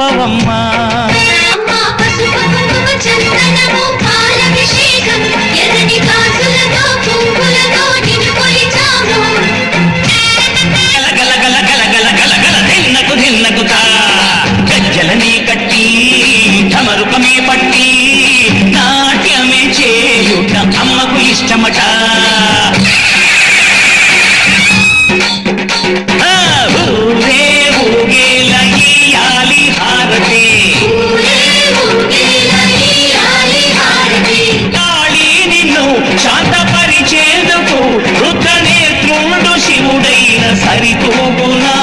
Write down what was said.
చూపవమ్మా గజ్జలనే కట్టి ఢమరుకమే పట్టి నాట్యమే చేయుట అమ్మకు ఇష్టమట ఊరే ఊగేల ఇయ్యాలి హారతి కాళీ నిన్ను శాంతపరిచేందుకు రుద్రనేత్రుండు శివుడైన సరితూగునా